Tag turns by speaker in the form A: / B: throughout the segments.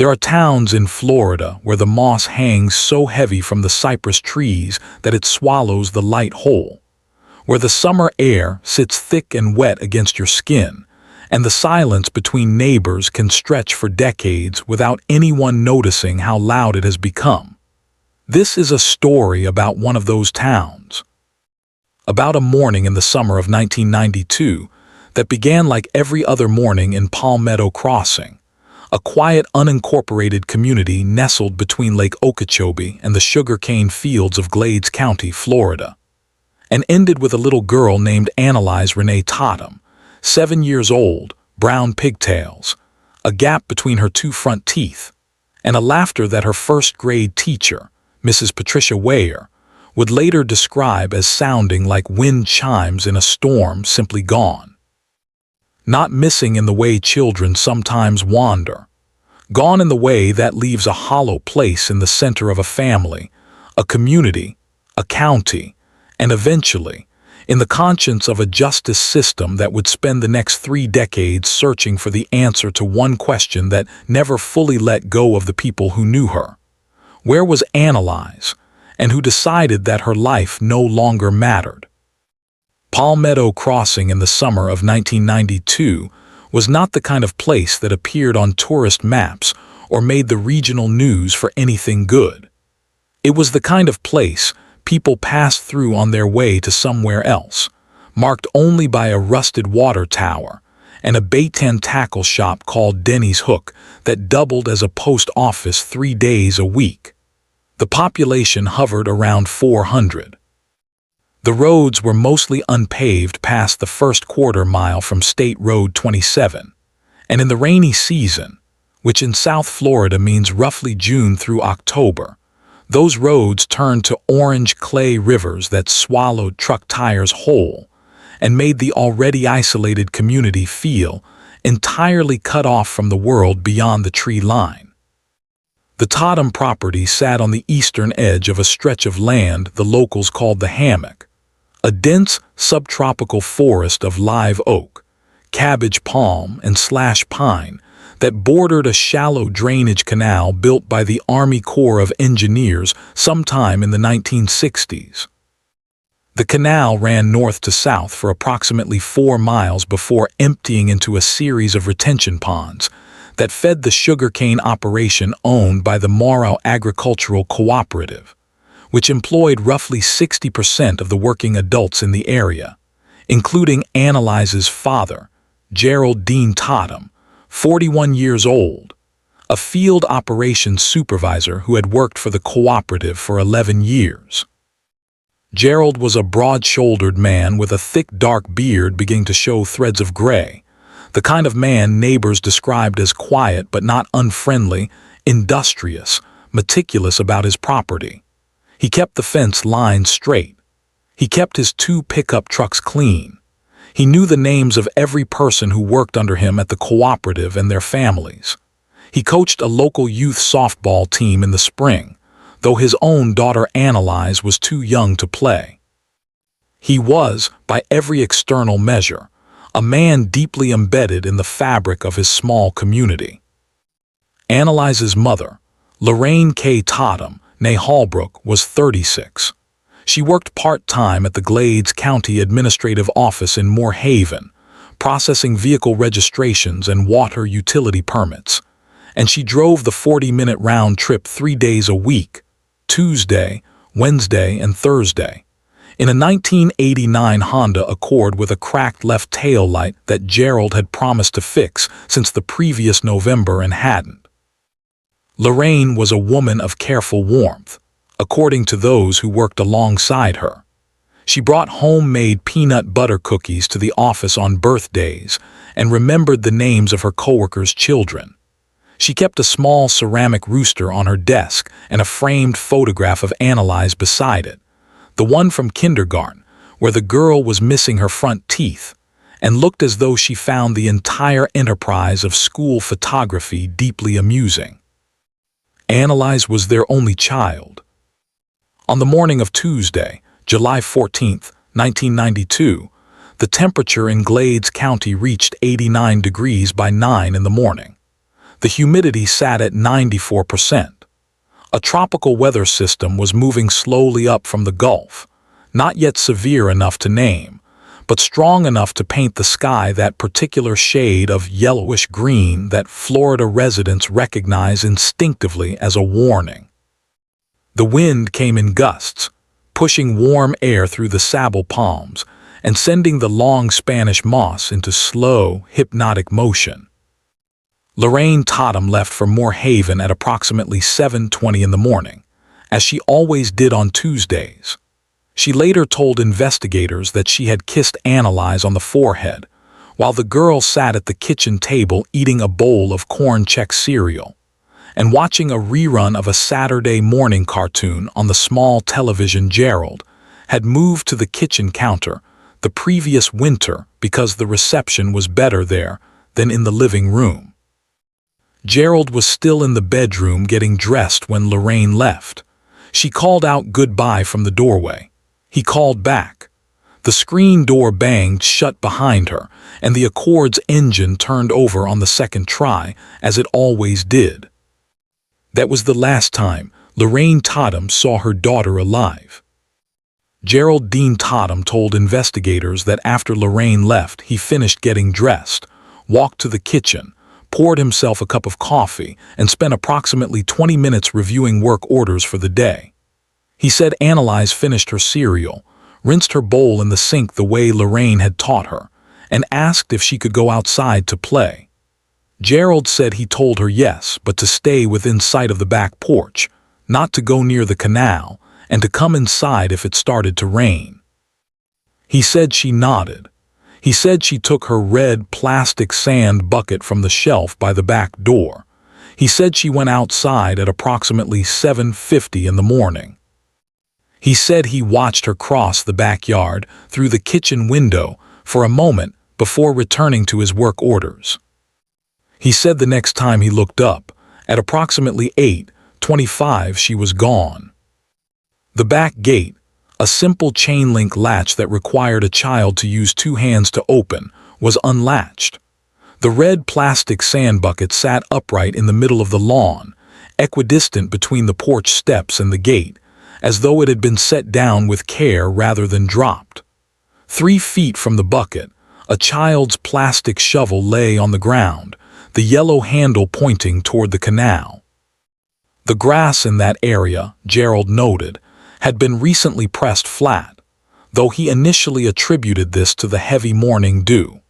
A: There are towns in Florida where the moss hangs so heavy from the cypress trees that it swallows the light whole, where the summer air sits thick and wet against your skin, and the silence between neighbors can stretch for decades without anyone noticing how loud it has become. This is a story about one of those towns. About a morning in the summer of 1992 that began like every other morning in Palmetto Crossing, a quiet, unincorporated community nestled between Lake Okeechobee and the sugarcane fields of Glades County, Florida, and ended with a little girl named Annalise Renee Tatum, 7 years old, brown pigtails, a gap between her two front teeth, and a laughter that her first-grade teacher, Mrs. Patricia Weyer, would later describe as sounding like wind chimes in a storm simply gone. Not missing in the way children sometimes wander, gone in the way that leaves a hollow place in the center of a family, a community, a county, and eventually, in the conscience of a justice system that would spend the next 3 decades searching for the answer to one question that never fully let go of the people who knew her. Where was Annalise, and who decided that her life no longer mattered? Palmetto Crossing in the summer of 1992 was not the kind of place that appeared on tourist maps or made the regional news for anything good. It was the kind of place people passed through on their way to somewhere else, marked only by a rusted water tower and a bait and tackle shop called Denny's Hook that doubled as a post office 3 days a week. The population hovered around 400. The roads were mostly unpaved past the first quarter mile from State Road 27, and in the rainy season, which in South Florida means roughly June through October, those roads turned to orange clay rivers that swallowed truck tires whole and made the already isolated community feel entirely cut off from the world beyond the tree line. The Tatum property sat on the eastern edge of a stretch of land the locals called the Hammock, a dense subtropical forest of live oak, cabbage palm, and slash pine that bordered a shallow drainage canal built by the Army Corps of Engineers sometime in the 1960s. The canal ran north to south for approximately 4 miles before emptying into a series of retention ponds that fed the sugarcane operation owned by the Morrow Agricultural Cooperative, which employed roughly 60% of the working adults in the area, including Annalise's father, Gerald Dean Tatum, 41 years old, a field operations supervisor who had worked for the cooperative for 11 years. Gerald was a broad-shouldered man with a thick dark beard beginning to show threads of gray, the kind of man neighbors described as quiet but not unfriendly, industrious, meticulous about his property. He kept the fence line straight. He kept his 2 pickup trucks clean. He knew the names of every person who worked under him at the cooperative and their families. He coached a local youth softball team in the spring, though his own daughter Annalise was too young to play. He was, by every external measure, a man deeply embedded in the fabric of his small community. Annalise's mother, Lorraine K. Tatum, née Hallbrook, was 36. She worked part-time at the Glades County Administrative Office in Moore Haven, processing vehicle registrations and water utility permits, and she drove the 40-minute round trip 3 days a week, Tuesday, Wednesday, and Thursday, in a 1989 Honda Accord with a cracked left tail light that Gerald had promised to fix since the previous November and hadn't. Lorraine was a woman of careful warmth, according to those who worked alongside her. She brought homemade peanut butter cookies to the office on birthdays and remembered the names of her coworkers' children. She kept a small ceramic rooster on her desk and a framed photograph of Annalise beside it, the one from kindergarten, where the girl was missing her front teeth, and looked as though she found the entire enterprise of school photography deeply amusing. Annalise was their only child. On the morning of Tuesday, July 14, 1992, the temperature in Glades County reached 89 degrees by 9 in the morning. The humidity sat at 94%. A tropical weather system was moving slowly up from the Gulf, not yet severe enough to name, but strong enough to paint the sky that particular shade of yellowish green that Florida residents recognize instinctively as a warning. The wind came in gusts, pushing warm air through the sable palms and sending the long Spanish moss into slow, hypnotic motion. Lorraine Tatum left for Moore Haven at approximately 7:20 in the morning, as she always did on Tuesdays. She later told investigators that she had kissed Annalise on the forehead, while the girl sat at the kitchen table eating a bowl of corn Chex cereal and watching a rerun of a Saturday morning cartoon on the small television. Gerald had moved to the kitchen counter the previous winter because the reception was better there than in the living room. Gerald was still in the bedroom getting dressed when Lorraine left. She called out goodbye from the doorway. He called back. The screen door banged shut behind her, and the Accord's engine turned over on the second try, as it always did. That was the last time Lorraine Tatum saw her daughter alive. Gerald Dean Tatum told investigators that after Lorraine left, he finished getting dressed, walked to the kitchen, poured himself a cup of coffee, and spent approximately 20 minutes reviewing work orders for the day. He said Annalise finished her cereal, rinsed her bowl in the sink the way Lorraine had taught her, and asked if she could go outside to play. Gerald said he told her yes, but to stay within sight of the back porch, not to go near the canal, and to come inside if it started to rain. He said she nodded. He said she took her red plastic sand bucket from the shelf by the back door. He said she went outside at approximately 7:50 in the morning. He said he watched her cross the backyard through the kitchen window for a moment before returning to his work orders. He said the next time he looked up, at approximately 8:25, she was gone. The back gate, a simple chain-link latch that required a child to use two hands to open, was unlatched. The red plastic sand bucket sat upright in the middle of the lawn, equidistant between the porch steps and the gate, as though it had been set down with care rather than dropped. 3 feet from the bucket, a child's plastic shovel lay on the ground, the yellow handle pointing toward the canal. The grass in that area, Gerald noted, had been recently pressed flat, though he initially attributed this to the heavy morning dew.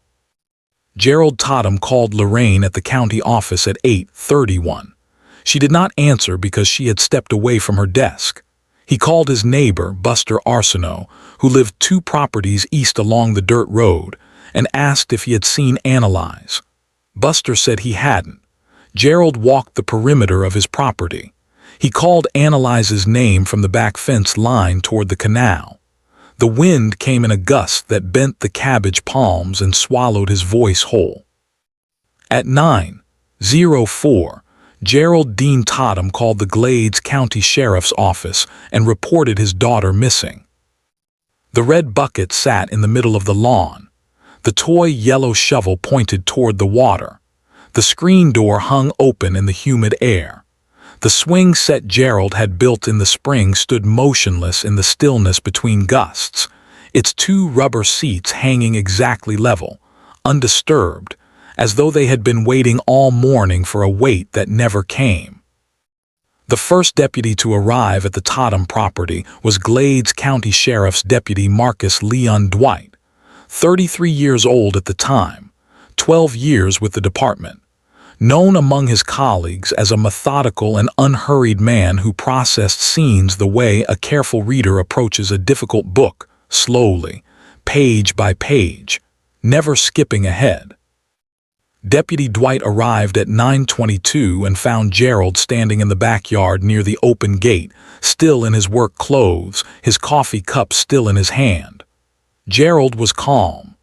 A: Gerald Tatum called Lorraine at the county office at 8:31. She did not answer because she had stepped away from her desk. He called his neighbor, Buster Arsenault, who lived 2 properties east along the dirt road, and asked if he had seen Annalise. Buster said he hadn't. Gerald walked the perimeter of his property. He called Annalise's name from the back fence line toward the canal. The wind came in a gust that bent the cabbage palms and swallowed his voice whole. At 9:04, Gerald Dean Tatum called the Glades County Sheriff's Office and reported his daughter missing. The red bucket sat in the middle of the lawn. The toy yellow shovel pointed toward the water. The screen door hung open in the humid air. The swing set Gerald had built in the spring stood motionless in the stillness between gusts, its 2 rubber seats hanging exactly level, undisturbed, as though they had been waiting all morning for a wait that never came. The first deputy to arrive at the Tatum property was Glades County Sheriff's Deputy Marcus Leon Dwight, 33 years old at the time, 12 years with the department. Known among his colleagues as a methodical and unhurried man who processed scenes the way a careful reader approaches a difficult book, slowly, page by page, never skipping ahead. Deputy Dwight arrived at 9:22 and found Gerald standing in the backyard near the open gate, still in his work clothes, his coffee cup still in his hand. Gerald was calm,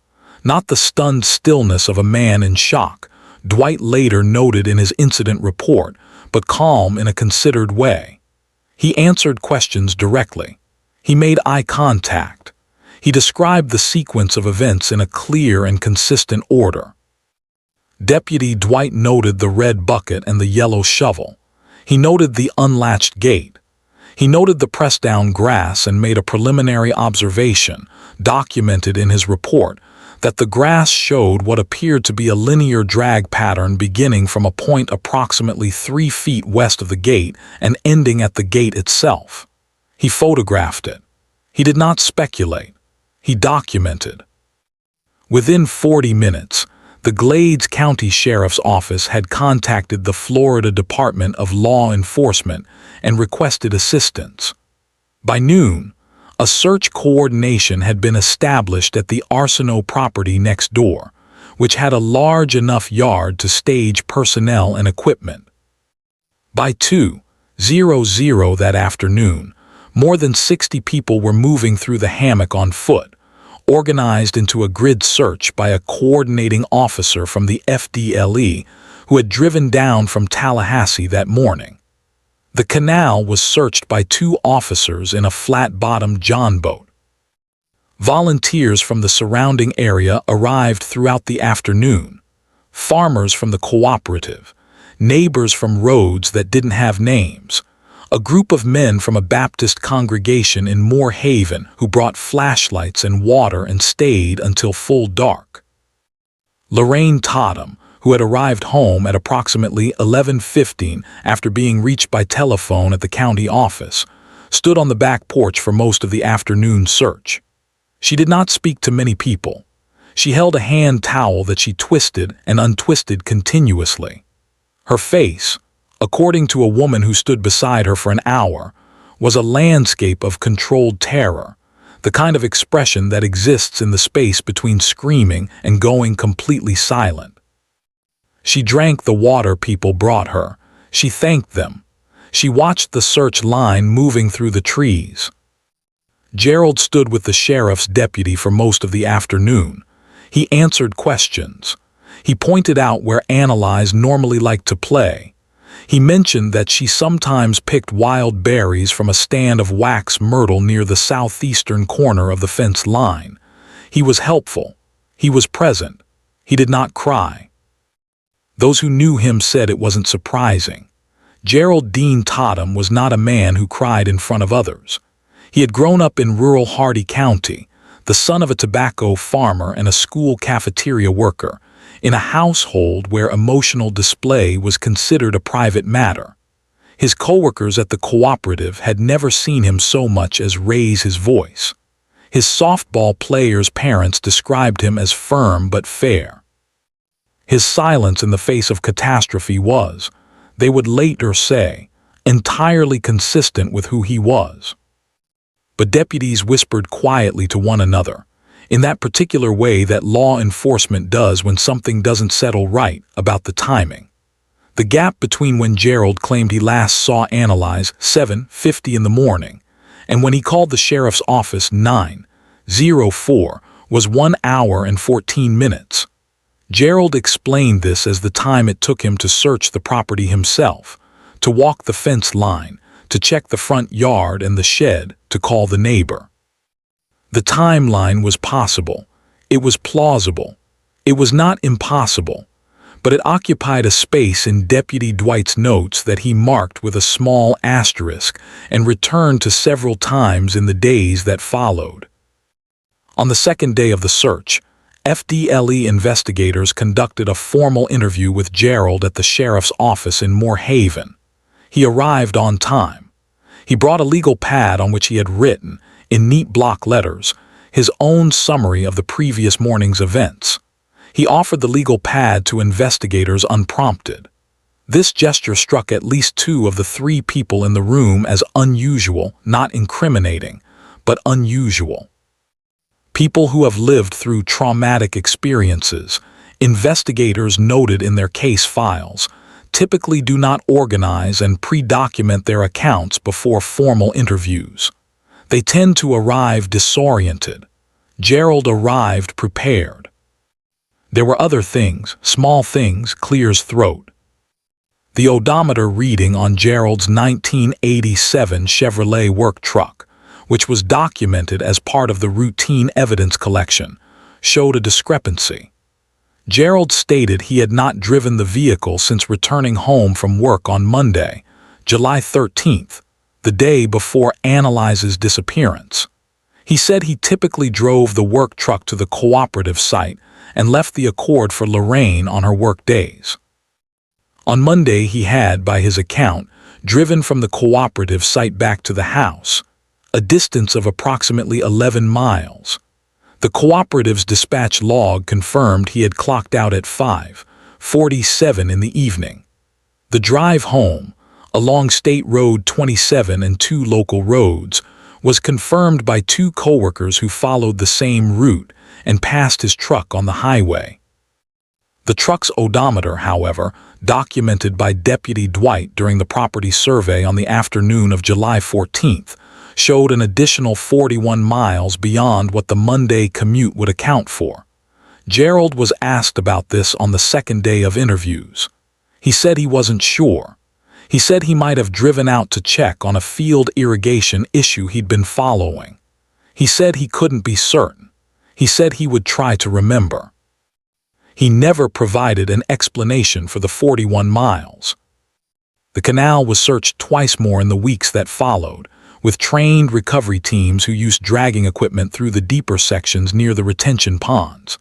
A: not the stunned stillness of a man in shock, Dwight later noted in his incident report, but calm in a considered way. He answered questions directly. He made eye contact. He described the sequence of events in a clear and consistent order. Deputy Dwight noted the red bucket and the yellow shovel. He noted the unlatched gate. He noted the pressed-down grass and made a preliminary observation, documented in his report, that the grass showed what appeared to be a linear drag pattern beginning from a point approximately 3 feet west of the gate and ending at the gate itself. He photographed it. He did not speculate. He documented. Within 40 minutes, the Glades County Sheriff's Office had contacted the Florida Department of Law Enforcement and requested assistance. By noon, a search coordination had been established at the Arsenault property next door, which had a large enough yard to stage personnel and equipment. By 2:00 that afternoon, more than 60 people were moving through the Hammock on foot, organized into a grid search by a coordinating officer from the FDLE who had driven down from Tallahassee that morning. The canal was searched by 2 officers in a flat-bottomed John boat. Volunteers from the surrounding area arrived throughout the afternoon. Farmers from the cooperative, neighbors from roads that didn't have names, a group of men from a Baptist congregation in Moore Haven who brought flashlights and water and stayed until full dark. Lorraine Tatum, who had arrived home at approximately 11:15 after being reached by telephone at the county office, stood on the back porch for most of the afternoon search. She did not speak to many people. She held a hand towel that she twisted and untwisted continuously. Her face, according to a woman who stood beside her for an hour, was a landscape of controlled terror, the kind of expression that exists in the space between screaming and going completely silent. She drank the water people brought her. She thanked them. She watched the search line moving through the trees. Gerald stood with the sheriff's deputy for most of the afternoon. He answered questions. He pointed out where Annalise normally liked to play. He mentioned that she sometimes picked wild berries from a stand of wax myrtle near the southeastern corner of the fence line. He was helpful. He was present. He did not cry. Those who knew him said it wasn't surprising. Gerald Dean Tatum was not a man who cried in front of others. He had grown up in rural Hardy County, the son of a tobacco farmer and a school cafeteria worker, in a household where emotional display was considered a private matter. His coworkers at the cooperative had never seen him so much as raise his voice. His softball players' parents described him as firm but fair. His silence in the face of catastrophe was, they would later say, entirely consistent with who he was. But deputies whispered quietly to one another, in that particular way that law enforcement does when something doesn't settle right about the timing. The gap between when Gerald claimed he last saw Annalise 7:50 in the morning and when he called the sheriff's office 9:04 was 1 hour and 14 minutes. Gerald explained this as the time it took him to search the property himself, to walk the fence line, to check the front yard and the shed, to call the neighbor. The timeline was possible. It was plausible. It was not impossible, but it occupied a space in Deputy Dwight's notes that he marked with a small asterisk and returned to several times in the days that followed. On the second day of the search, FDLE investigators conducted a formal interview with Gerald at the sheriff's office in Moore Haven. He arrived on time. He brought a legal pad on which he had written, in neat block letters, his own summary of the previous morning's events. He offered the legal pad to investigators unprompted. This gesture struck at least 2 of the 3 people in the room as unusual, not incriminating, but unusual. People who have lived through traumatic experiences, investigators noted in their case files, typically do not organize and pre-document their accounts before formal interviews. They tend to arrive disoriented. Gerald arrived prepared. There were other things, small things, clear's throat. The odometer reading on Gerald's 1987 Chevrolet work truck, which was documented as part of the routine evidence collection, showed a discrepancy. Gerald stated he had not driven the vehicle since returning home from work on Monday, July 13th, the day before Annalise's disappearance. He said he typically drove the work truck to the cooperative site and left the Accord for Lorraine on her work days. On Monday he had, by his account, driven from the cooperative site back to the house, a distance of approximately 11 miles. The cooperative's dispatch log confirmed he had clocked out at 5:47 in the evening. The drive home, along State Road 27 and two local roads, was confirmed by two coworkers who followed the same route and passed his truck on the highway. The truck's odometer, however, documented by Deputy Dwight during the property survey on the afternoon of July 14th, showed an additional 41 miles beyond what the Monday commute would account for. Gerald was asked about this on the second day of interviews. He said he wasn't sure. He said he might have driven out to check on a field irrigation issue he'd been following. He said he couldn't be certain. He said he would try to remember. He never provided an explanation for the 41 miles. The canal was searched twice more in the weeks that followed, with trained recovery teams who used dragging equipment through the deeper sections near the retention ponds.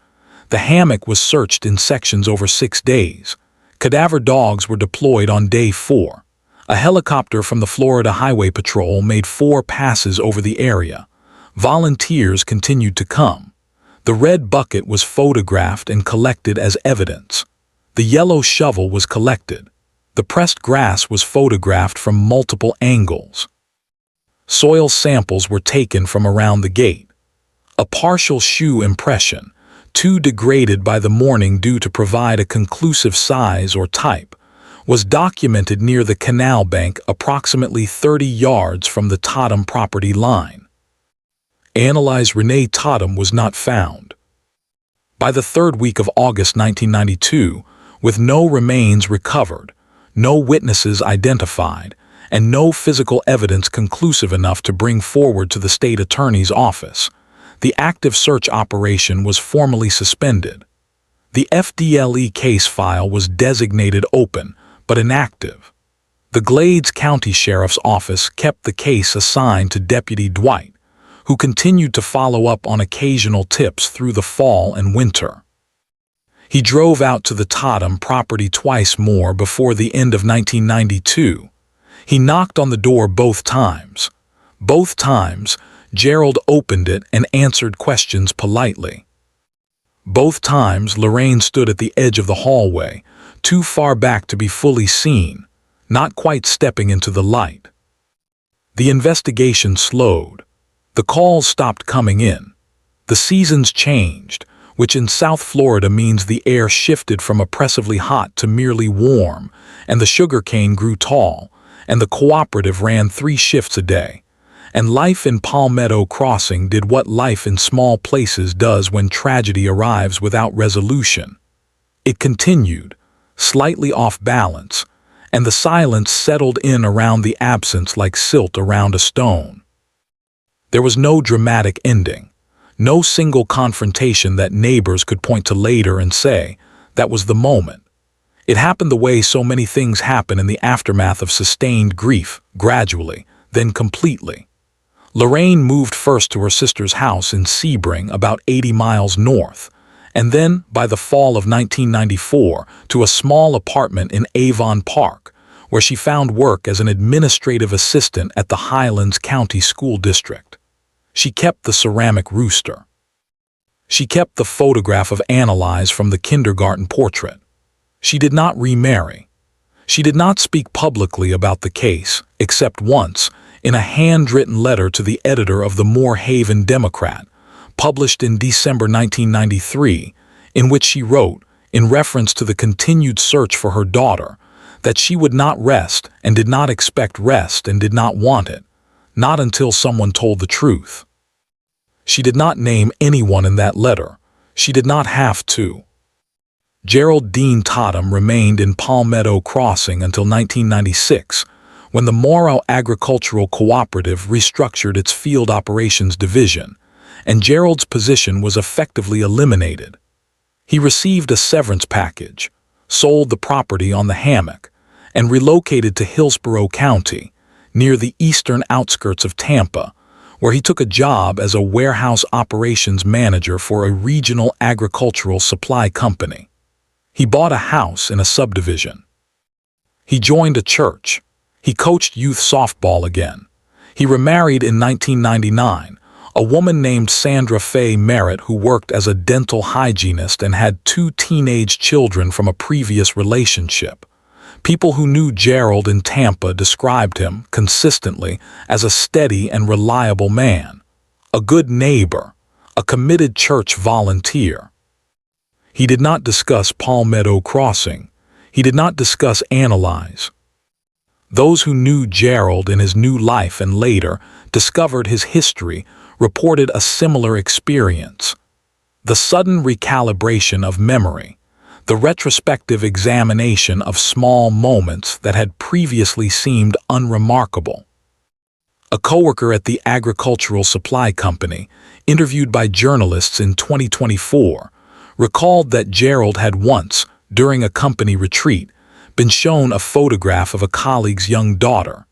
A: The Hammock was searched in sections over 6 days. Cadaver dogs were deployed on day 4. A helicopter from the Florida Highway Patrol made 4 passes over the area. Volunteers continued to come. The red bucket was photographed and collected as evidence. The yellow shovel was collected. The pressed grass was photographed from multiple angles. Soil samples were taken from around the gate. A partial shoe impression, too degraded by the morning due to provide a conclusive size or type, was documented near the canal bank approximately 30 yards from the Tatum property line. Annalise Renee Tatum was not found. By the third week of August 1992, with no remains recovered, no witnesses identified, and no physical evidence conclusive enough to bring forward to the state attorney's office, the active search operation was formally suspended. The FDLE case file was designated open, but inactive. The Glades County Sheriff's Office kept the case assigned to Deputy Dwight, who continued to follow up on occasional tips through the fall and winter. He drove out to the Tatum property twice more before the end of 1992. He knocked on the door both times. Both times, Gerald opened it and answered questions politely. Both times, Lorraine stood at the edge of the hallway, too far back to be fully seen, not quite stepping into the light. The investigation slowed. The calls stopped coming in. The seasons changed, which in South Florida means the air shifted from oppressively hot to merely warm, and the sugarcane grew tall, and the cooperative ran 3 shifts a day. And life in Palmetto Crossing did what life in small places does when tragedy arrives without resolution. It continued, slightly off balance, and the silence settled in around the absence like silt around a stone. There was no dramatic ending, no single confrontation that neighbors could point to later and say, that was the moment. It happened the way so many things happen in the aftermath of sustained grief, gradually, then completely. Lorraine moved first to her sister's house in Sebring, about 80 miles north, and then, by the fall of 1994, to a small apartment in Avon Park, where she found work as an administrative assistant at the Highlands County School District. She kept the ceramic rooster. She kept the photograph of Annalise from the kindergarten portrait. She did not remarry. She did not speak publicly about the case, except once, in a handwritten letter to the editor of the Moore Haven Democrat, published in December 1993, in which she wrote, in reference to the continued search for her daughter, that she would not rest and did not expect rest and did not want it, not until someone told the truth. She did not name anyone in that letter. She did not have to. Gerald Dean Tatum remained in Palmetto Crossing until 1996, when the Morrow Agricultural Cooperative restructured its field operations division, and Gerald's position was effectively eliminated. He received a severance package, sold the property on the Hammock, and relocated to Hillsborough County, near the eastern outskirts of Tampa, where he took a job as a warehouse operations manager for a regional agricultural supply company. He bought a house in a subdivision. He joined a church. He coached youth softball again. He remarried in 1999, a woman named Sandra Faye Merritt who worked as a dental hygienist and had 2 teenage children from a previous relationship. People who knew Gerald in Tampa described him, consistently, as a steady and reliable man, a good neighbor, a committed church volunteer. He did not discuss Palmetto Crossing. He did not discuss Annalise. Those who knew Gerald in his new life and later discovered his history reported a similar experience. The sudden recalibration of memory, the retrospective examination of small moments that had previously seemed unremarkable. A coworker at the agricultural supply company, interviewed by journalists in 2024, recalled that Gerald had once, during a company retreat, been shown a photograph of a colleague's young daughter,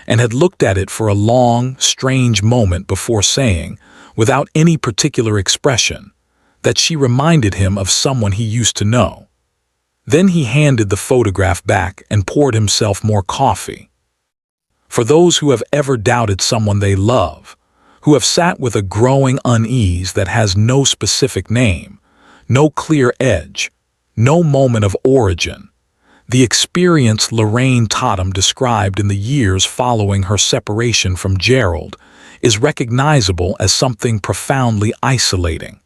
A: and had looked at it for a long, strange moment before saying, without any particular expression, that she reminded him of someone he used to know. Then he handed the photograph back and poured himself more coffee. For those who have ever doubted someone they love, who have sat with a growing unease that has no specific name, no clear edge, no moment of origin, the experience Lorraine Tatum described in the years following her separation from Gerald is recognizable as something profoundly isolating.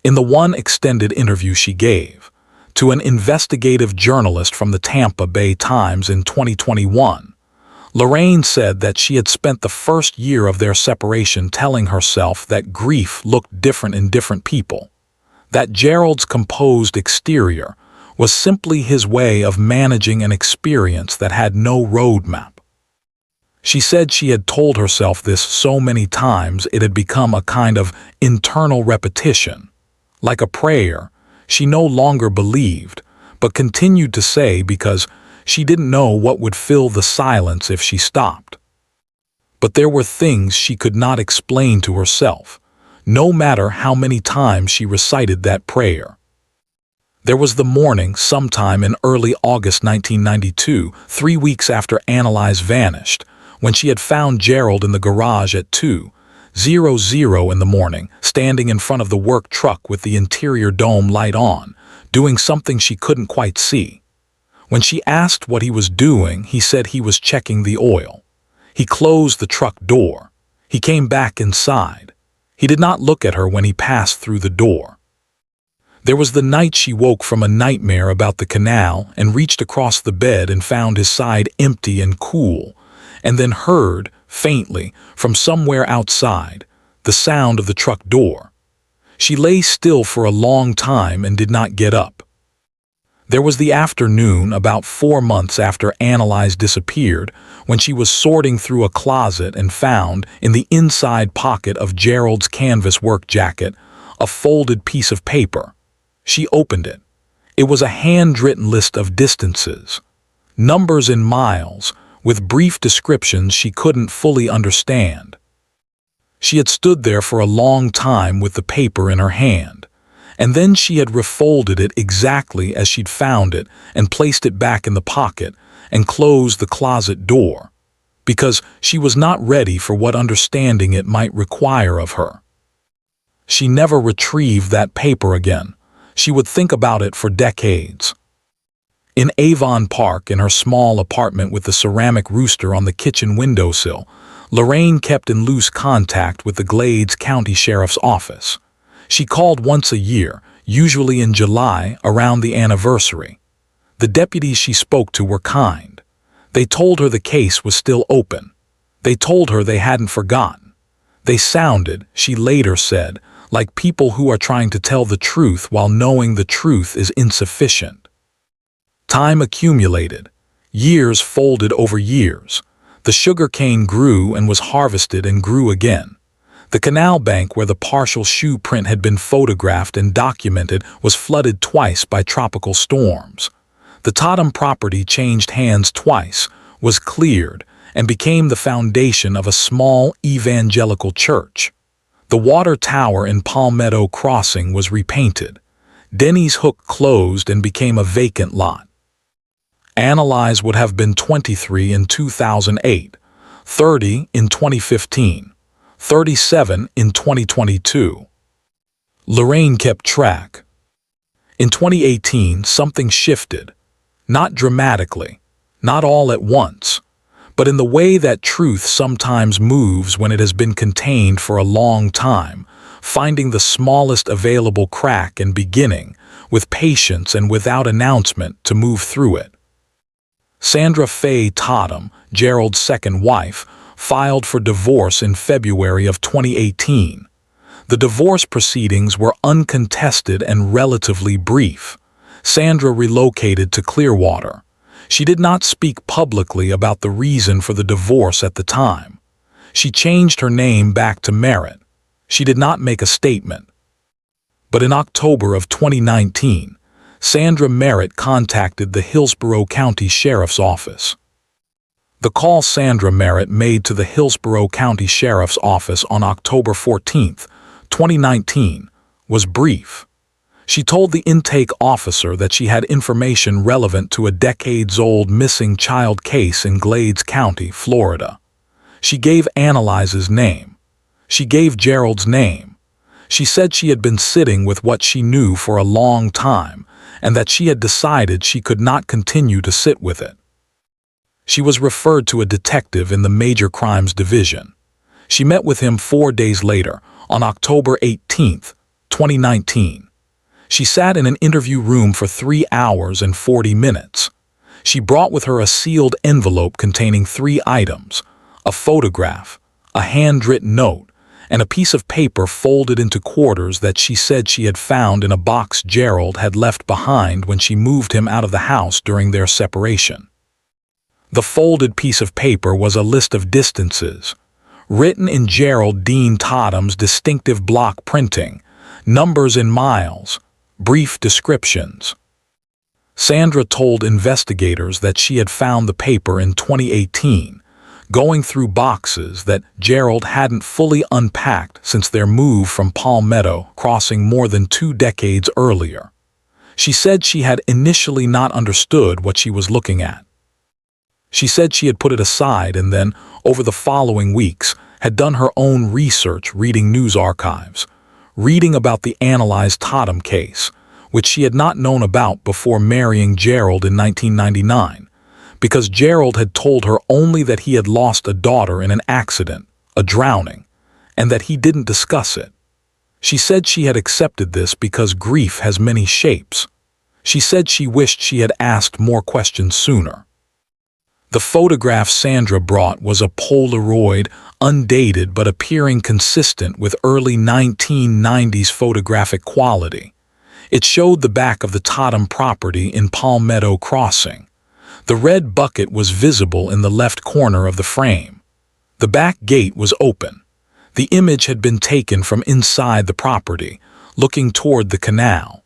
A: In the one extended interview she gave to an investigative journalist from the Tampa Bay Times in 2021, Lorraine said that she had spent the first year of their separation telling herself that grief looked different in different people, that Gerald's composed exterior was simply his way of managing an experience that had no roadmap. She said she had told herself this so many times it had become a kind of internal repetition, like a prayer she no longer believed, but continued to say because she didn't know what would fill the silence if she stopped. But there were things she could not explain to herself, no matter how many times she recited that prayer. There was the morning, sometime in early August 1992, 3 weeks after Annalise vanished, when she had found Gerald in the garage at 2:00 in the morning, standing in front of the work truck with the interior dome light on, doing something she couldn't quite see. When she asked what he was doing, he said he was checking the oil. He closed the truck door. He came back inside. He did not look at her when he passed through the door. There was the night she woke from a nightmare about the canal and reached across the bed and found his side empty and cool, and then heard, faintly, from somewhere outside, the sound of the truck door. She lay still for a long time and did not get up. There was the afternoon about 4 months after Annalise disappeared, when she was sorting through a closet and found, in the inside pocket of Gerald's canvas work jacket, a folded piece of paper. She opened it. It was a handwritten list of distances, numbers in miles, with brief descriptions she couldn't fully understand. She had stood there for a long time with the paper in her hand, and then she had refolded it exactly as she'd found it and placed it back in the pocket and closed the closet door, because she was not ready for what understanding it might require of her. She never retrieved that paper again. She would think about it for decades. In Avon Park, in her small apartment with the ceramic rooster on the kitchen windowsill, Lorraine kept in loose contact with the Glades County Sheriff's Office. She called once a year, usually in July, around the anniversary. The deputies she spoke to were kind. They told her the case was still open. They told her they hadn't forgotten. They sounded, she later said, like people who are trying to tell the truth while knowing the truth is insufficient. Time accumulated. Years folded over years. The sugar cane grew and was harvested and grew again. The canal bank where the partial shoe print had been photographed and documented was flooded twice by tropical storms. The Tatum property changed hands twice, was cleared, and became the foundation of a small evangelical church. The water tower in Palmetto Crossing was repainted. Denny's Hook closed and became a vacant lot. Annalise would have been 23 in 2008, 30 in 2015, 37 in 2022. Lorraine kept track. In 2018, something shifted. Not dramatically, not all at once, but in the way that truth sometimes moves when it has been contained for a long time, finding the smallest available crack and beginning, with patience and without announcement, to move through it. Sandra Faye Tatum, Gerald's second wife, filed for divorce in February of 2018. The divorce proceedings were uncontested and relatively brief. Sandra relocated to Clearwater. She did not speak publicly about the reason for the divorce at the time. She changed her name back to Merritt. She did not make a statement. But in October of 2019, Sandra Merritt contacted the Hillsborough County Sheriff's Office. The call Sandra Merritt made to the Hillsborough County Sheriff's Office on October 14, 2019, was brief. She told the intake officer that she had information relevant to a decades-old missing child case in Glades County, Florida. She gave Annalise's name. She gave Gerald's name. She said she had been sitting with what she knew for a long time and that she had decided she could not continue to sit with it. She was referred to a detective in the Major Crimes Division. She met with him 4 days later, on October 18, 2019. She sat in an interview room for 3 hours and 40 minutes. She brought with her a sealed envelope containing 3 items: a photograph, a handwritten note, and a piece of paper folded into quarters that she said she had found in a box Gerald had left behind when she moved him out of the house during their separation. The folded piece of paper was a list of distances, written in Gerald Dean Tatum's distinctive block printing, numbers in miles, brief descriptions. Sandra told investigators that she had found the paper in 2018, going through boxes that Gerald hadn't fully unpacked since their move from Palmetto Crossing more than 2 decades earlier. She said she had initially not understood what she was looking at. She said she had put it aside and then, over the following weeks, had done her own research reading news archives, reading about the Annalise Tatum case, which she had not known about before marrying Gerald in 1999, because Gerald had told her only that he had lost a daughter in an accident, a drowning, and that he didn't discuss it. She said she had accepted this because grief has many shapes. She said she wished she had asked more questions sooner. The photograph Sandra brought was a Polaroid, undated but appearing consistent with early 1990s photographic quality. It showed the back of the Tatum property in Palmetto Crossing. The red bucket was visible in the left corner of the frame. The back gate was open. The image had been taken from inside the property, looking toward the canal.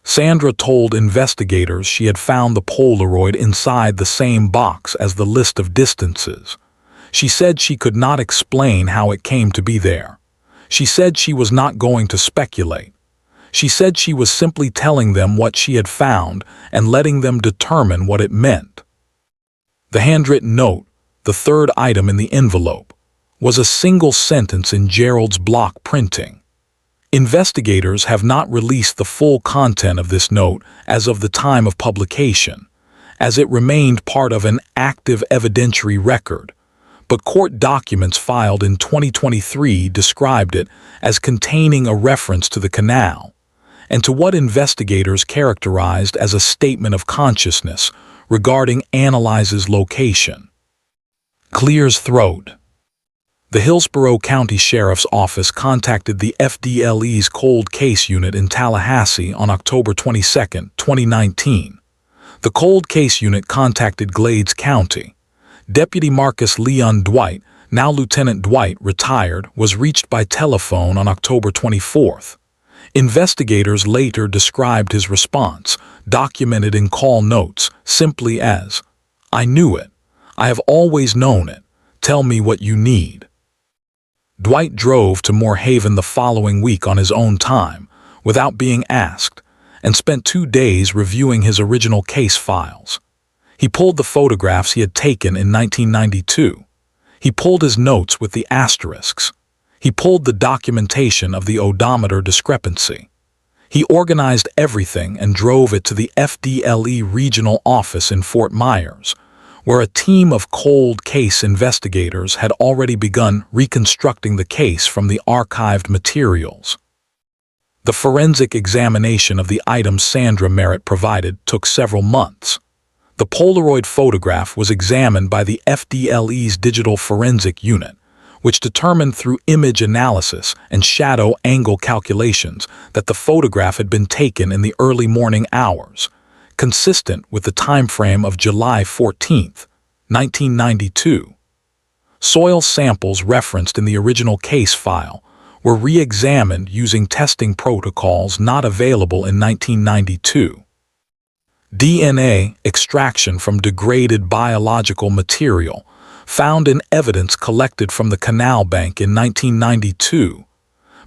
A: Sandra told investigators she had found the Polaroid inside the same box as the list of distances. She said she could not explain how it came to be there. She said she was not going to speculate. She said she was simply telling them what she had found and letting them determine what it meant. The handwritten note, the third item in the envelope, was a single sentence in Gerald's block printing. Investigators have not released the full content of this note as of the time of publication, as it remained part of an active evidentiary record, but court documents filed in 2023 described it as containing a reference to the canal, and to what investigators characterized as a statement of consciousness regarding Annalise's location. Clears throat. The Hillsborough County Sheriff's Office contacted the FDLE's Cold Case Unit in Tallahassee on October 22, 2019. The Cold Case Unit contacted Glades County. Deputy Marcus Leon Dwight now Lieutenant Dwight, retired, was reached by telephone on October 24th. Investigators later described his response, documented in call notes, simply as, "I knew it. I have always known it. Tell me what you need." Dwight drove to Moorhaven the following week on his own time, without being asked, and spent 2 days reviewing his original case files. He pulled the photographs he had taken in 1992. He pulled his notes with the asterisks. He pulled the documentation of the odometer discrepancy. He organized everything and drove it to the FDLE regional office in Fort Myers, where a team of cold case investigators had already begun reconstructing the case from the archived materials. The forensic examination of the items Sandra Merritt provided took several months. The Polaroid photograph was examined by the FDLE's Digital Forensic Unit, which determined through image analysis and shadow angle calculations that the photograph had been taken in the early morning hours, consistent with the time frame of July 14, 1992. Soil samples referenced in the original case file were re-examined using testing protocols not available in 1992. DNA extraction from degraded biological material found in evidence collected from the canal bank in 1992,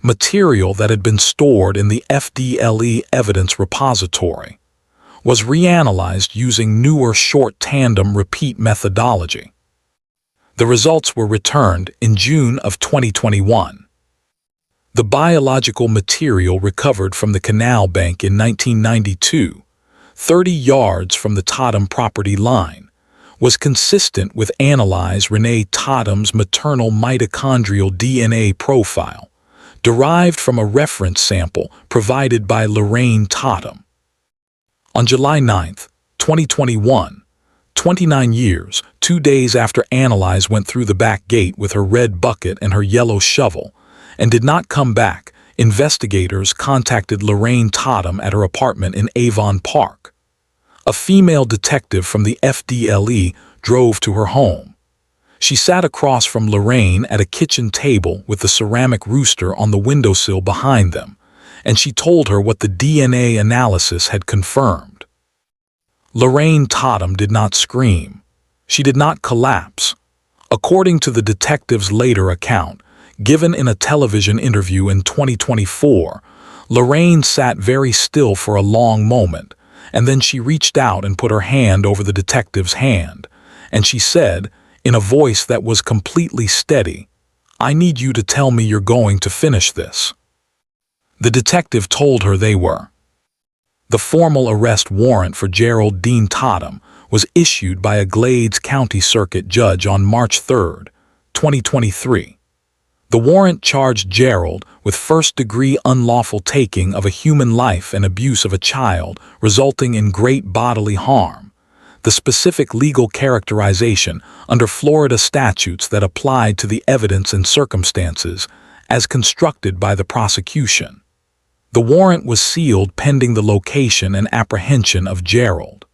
A: material that had been stored in the FDLE evidence repository, was reanalyzed using newer short tandem repeat methodology. The results were returned in June of 2021. The biological material recovered from the canal bank in 1992, 30 yards from the Tatum property line, was consistent with Annalise Renee Tatum's maternal mitochondrial DNA profile, derived from a reference sample provided by Lorraine Tatum. On July 9, 2021, 29 years, 2 days after Annalise went through the back gate with her red bucket and her yellow shovel, and did not come back, investigators contacted Lorraine Tatum at her apartment in Avon Park. A female detective from the FDLE drove to her home. She sat across from Lorraine at a kitchen table with the ceramic rooster on the windowsill behind them, and she told her what the DNA analysis had confirmed. Lorraine Tatum did not scream. She did not collapse. According to the detective's later account, given in a television interview in 2024, Lorraine sat very still for a long moment, and then she reached out and put her hand over the detective's hand, and she said, in a voice that was completely steady, "I need you to tell me you're going to finish this." The detective told her they were. The formal arrest warrant for Gerald Dean Tatum was issued by a Glades County Circuit judge on March 3, 2023. The warrant charged Gerald with first-degree unlawful taking of a human life and abuse of a child resulting in great bodily harm, the specific legal characterization under Florida statutes that applied to the evidence and circumstances as constructed by the prosecution. The warrant was sealed pending the location and apprehension of Gerald.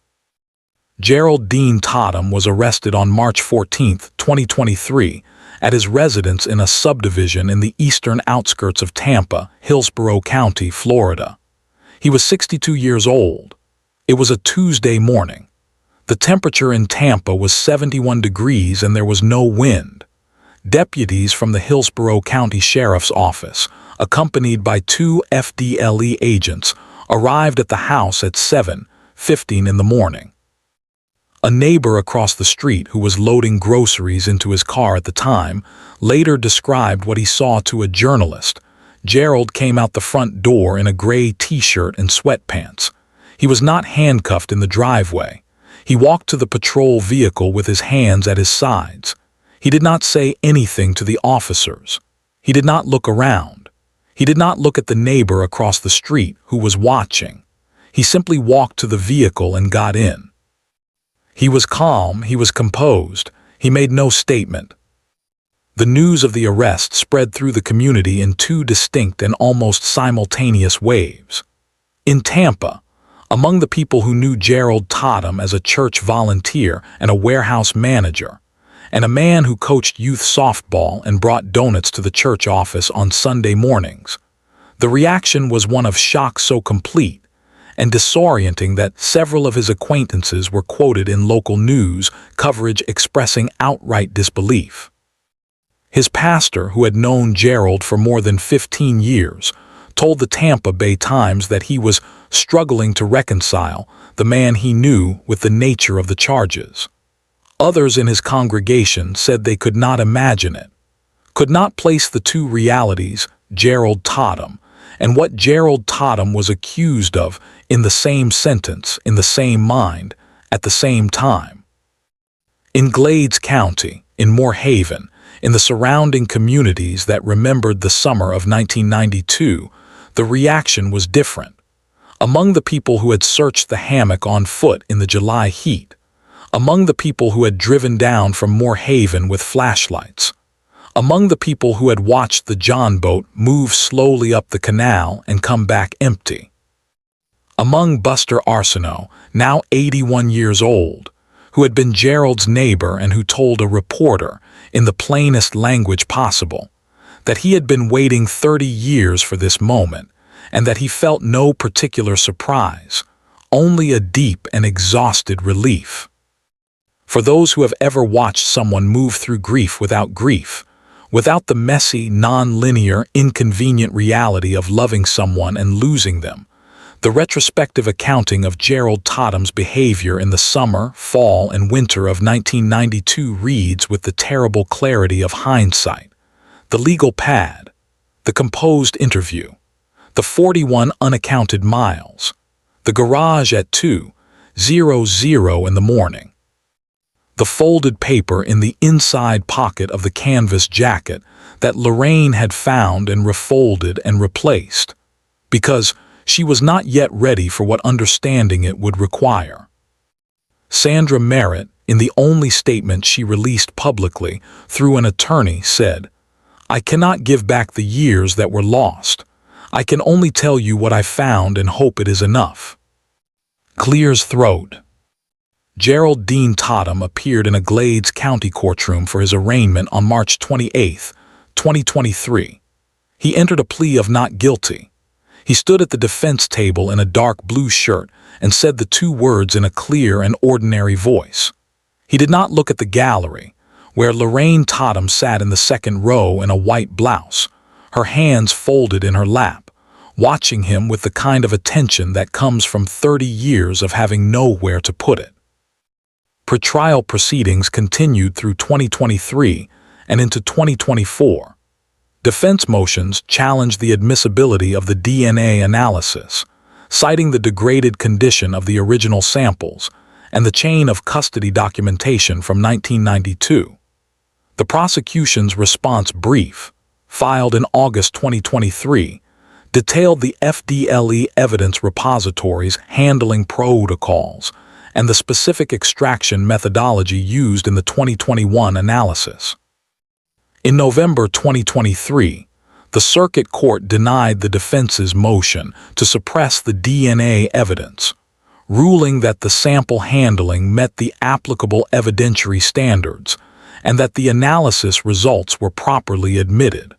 A: Gerald Dean Tatum was arrested on March 14, 2023, at his residence in a subdivision in the eastern outskirts of Tampa, Hillsborough County, Florida. He was 62 years old. It was a Tuesday morning. The temperature in Tampa was 71 degrees and there was no wind. Deputies from the Hillsborough County Sheriff's Office, accompanied by 2 FDLE agents, arrived at the house at 7:15 in the morning. A neighbor across the street who was loading groceries into his car at the time later described what he saw to a journalist. Gerald came out the front door in a gray t-shirt and sweatpants. He was not handcuffed in the driveway. He walked to the patrol vehicle with his hands at his sides. He did not say anything to the officers. He did not look around. He did not look at the neighbor across the street who was watching. He simply walked to the vehicle and got in. He was calm, he was composed, he made no statement. The news of the arrest spread through the community in 2 distinct and almost simultaneous waves. In Tampa, among the people who knew Gerald Tatum as a church volunteer and a warehouse manager, and a man who coached youth softball and brought donuts to the church office on Sunday mornings. The reaction was one of shock so complete and disorienting that several of his acquaintances were quoted in local news coverage expressing outright disbelief. His pastor, who had known Gerald for more than 15 years, told the Tampa Bay Times that he was struggling to reconcile the man he knew with the nature of the charges. Others in his congregation said they could not imagine it, could not place the two realities, Gerald Tatum, and what Gerald Tatum was accused of in the same sentence, in the same mind, at the same time. In Glades County, in Moore Haven, in the surrounding communities that remembered the summer of 1992, the reaction was different. Among the people who had searched the Hammock on foot in the July heat, among the people who had driven down from Moore Haven with flashlights, among the people who had watched the John boat move slowly up the canal and come back empty, among Buster Arsenault, now 81 years old, who had been Gerald's neighbor and who told a reporter, in the plainest language possible, that he had been waiting 30 years for this moment, and that he felt no particular surprise, only a deep and exhausted relief. For those who have ever watched someone move through grief, without the messy, non-linear, inconvenient reality of loving someone and losing them, the retrospective accounting of Gerald Tatum's behavior in the summer, fall, and winter of 1992 reads with the terrible clarity of hindsight. The legal pad, the composed interview, the 41 unaccounted miles, the garage at 2:00 in the morning, the folded paper in the inside pocket of the canvas jacket that Lorraine had found and refolded and replaced, because she was not yet ready for what understanding it would require. Sandra Merritt, in the only statement she released publicly through an attorney, said, "I cannot give back the years that were lost. I can only tell you what I found and hope it is enough." Clears throat. Gerald Dean Tatum appeared in a Glades County courtroom for his arraignment on March 28, 2023. He entered a plea of not guilty. He stood at the defense table in a dark blue shirt and said the two words in a clear and ordinary voice. He did not look at the gallery, where Lorraine Tatum sat in the second row in a white blouse, her hands folded in her lap, watching him with the kind of attention that comes from 30 years of having nowhere to put it. Pretrial proceedings continued through 2023 and into 2024. Defense motions challenged the admissibility of the DNA analysis, citing the degraded condition of the original samples and the chain of custody documentation from 1992. The prosecution's response brief, filed in August 2023, detailed the FDLE evidence repository's handling protocols and the specific extraction methodology used in the 2021 analysis. In November 2023, the Circuit Court denied the defense's motion to suppress the DNA evidence, ruling that the sample handling met the applicable evidentiary standards and that the analysis results were properly admitted.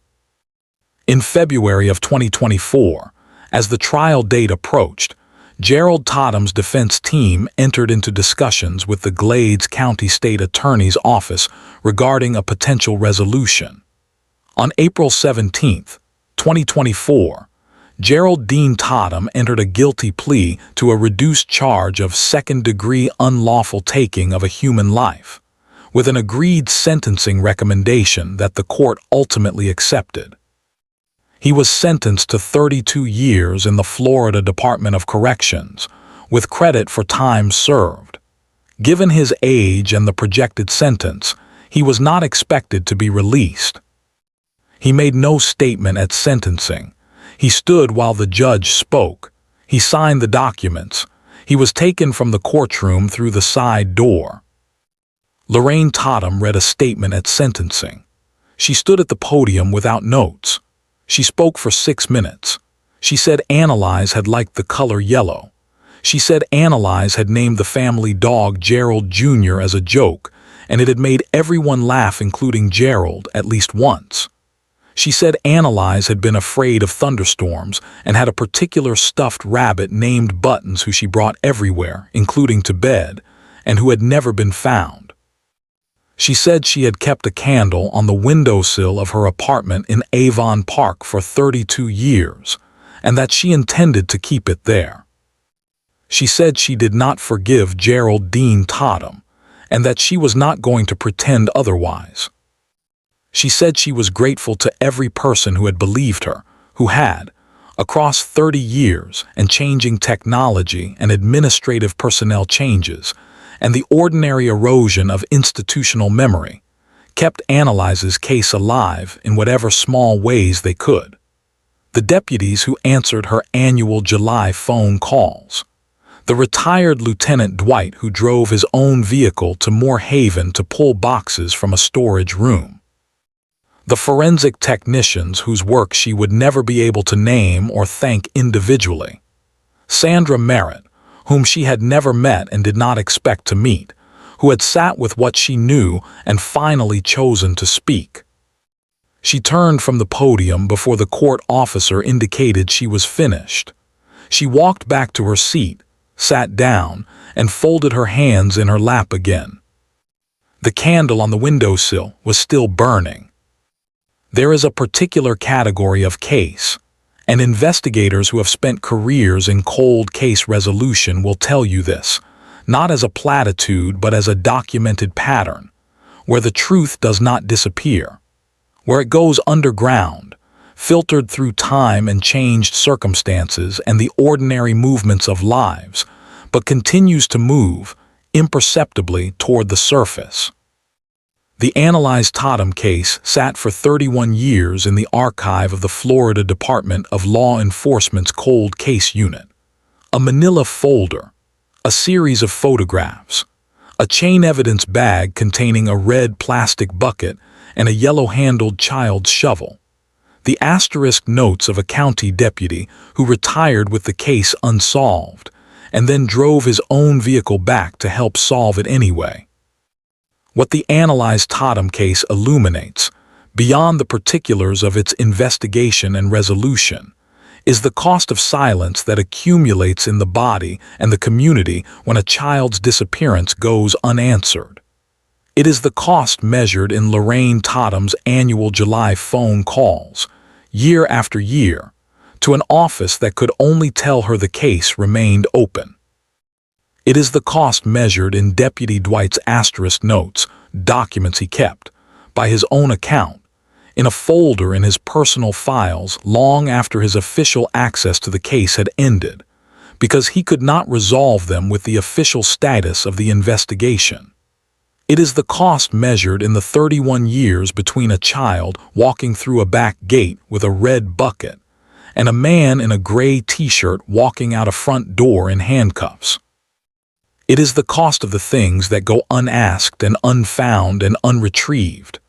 A: In February of 2024, as the trial date approached, Gerald Tatum's defense team entered into discussions with the Glades County State Attorney's Office regarding a potential resolution. On April 17, 2024, Gerald Dean Tatum entered a guilty plea to a reduced charge of second-degree unlawful taking of a human life, with an agreed sentencing recommendation that the court ultimately accepted. He was sentenced to 32 years in the Florida Department of Corrections, with credit for time served. Given his age and the projected sentence, he was not expected to be released. He made no statement at sentencing. He stood while the judge spoke. He signed the documents. He was taken from the courtroom through the side door. Lorraine Tatum read a statement at sentencing. She stood at the podium without notes. She spoke for 6 minutes. She said Annalise had liked the color yellow. She said Annalise had named the family dog Gerald Jr. as a joke, and it had made everyone laugh, including Gerald, at least once. She said Annalise had been afraid of thunderstorms and had a particular stuffed rabbit named Buttons who she brought everywhere, including to bed, and who had never been found. She said she had kept a candle on the windowsill of her apartment in Avon Park for 32 years, and that she intended to keep it there. She said she did not forgive Geraldine Tatum, and that she was not going to pretend otherwise. She said she was grateful to every person who had believed her, who had, across 30 years and changing technology and administrative personnel changes, and the ordinary erosion of institutional memory, kept Annalise's case alive in whatever small ways they could. The deputies who answered her annual July phone calls, the retired Lieutenant Dwight who drove his own vehicle to Moore Haven to pull boxes from a storage room, the forensic technicians whose work she would never be able to name or thank individually, Sandra Merritt, whom she had never met and did not expect to meet, who had sat with what she knew and finally chosen to speak. She turned from the podium before the court officer indicated she was finished. She walked back to her seat, sat down, and folded her hands in her lap again. The candle on the windowsill was still burning. There is a particular category of case, and investigators who have spent careers in cold case resolution will tell you this, not as a platitude but as a documented pattern, where the truth does not disappear, where it goes underground, filtered through time and changed circumstances and the ordinary movements of lives, but continues to move imperceptibly toward the surface. The Annalise Tatum case sat for 31 years in the archive of the Florida Department of Law Enforcement's Cold Case Unit. A manila folder, a series of photographs, a chain evidence bag containing a red plastic bucket and a yellow-handled child's shovel. The asterisk notes of a county deputy who retired with the case unsolved and then drove his own vehicle back to help solve it anyway. What the Annalise Tatum case illuminates, beyond the particulars of its investigation and resolution, is the cost of silence that accumulates in the body and the community when a child's disappearance goes unanswered. It is the cost measured in Lorraine Tatum's annual July phone calls, year after year, to an office that could only tell her the case remained open. It is the cost measured in Deputy Dwight's asterisk notes, documents he kept, by his own account, in a folder in his personal files long after his official access to the case had ended, because he could not resolve them with the official status of the investigation. It is the cost measured in the 31 years between a child walking through a back gate with a red bucket and a man in a gray t-shirt walking out a front door in handcuffs. It is the cost of the things that go unasked and unfound and unretrieved,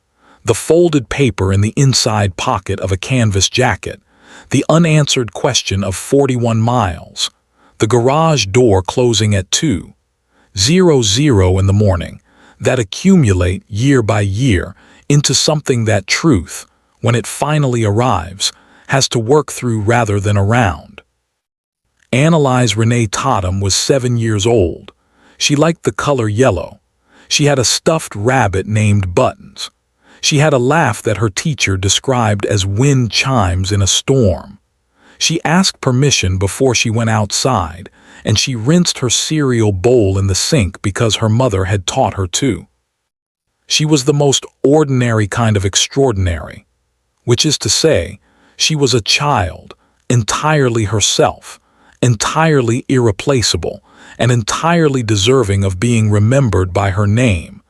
A: the folded paper in the inside pocket of a canvas jacket, the unanswered question of 41 miles, the garage door closing at 2:00 in the morning, that accumulate year by year into something that truth, when it finally arrives, has to work through rather than around. Annalise Renee Tatum was 7 years old. She liked the color yellow. She had a stuffed rabbit named Buttons. She had a laugh that her teacher described as wind chimes in a storm. She asked permission before she went outside, and she rinsed her cereal bowl in the sink because her mother had taught her to. She was the most ordinary kind of extraordinary, which is to say, she was a child, entirely herself, entirely irreplaceable, and entirely deserving of being remembered by her name,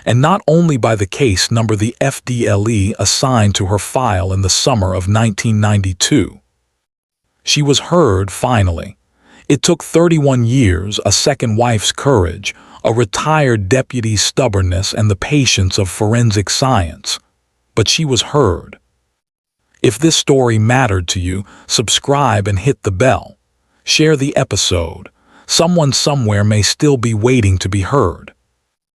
A: and not only by the case number the FDLE assigned to her file in the summer of 1992. She was heard finally. It took 31 years, a second wife's courage, a retired deputy's stubbornness, and the patience of forensic science. But she was heard. If this story mattered to you, subscribe and hit the bell. Share the episode. Someone somewhere may still be waiting to be heard.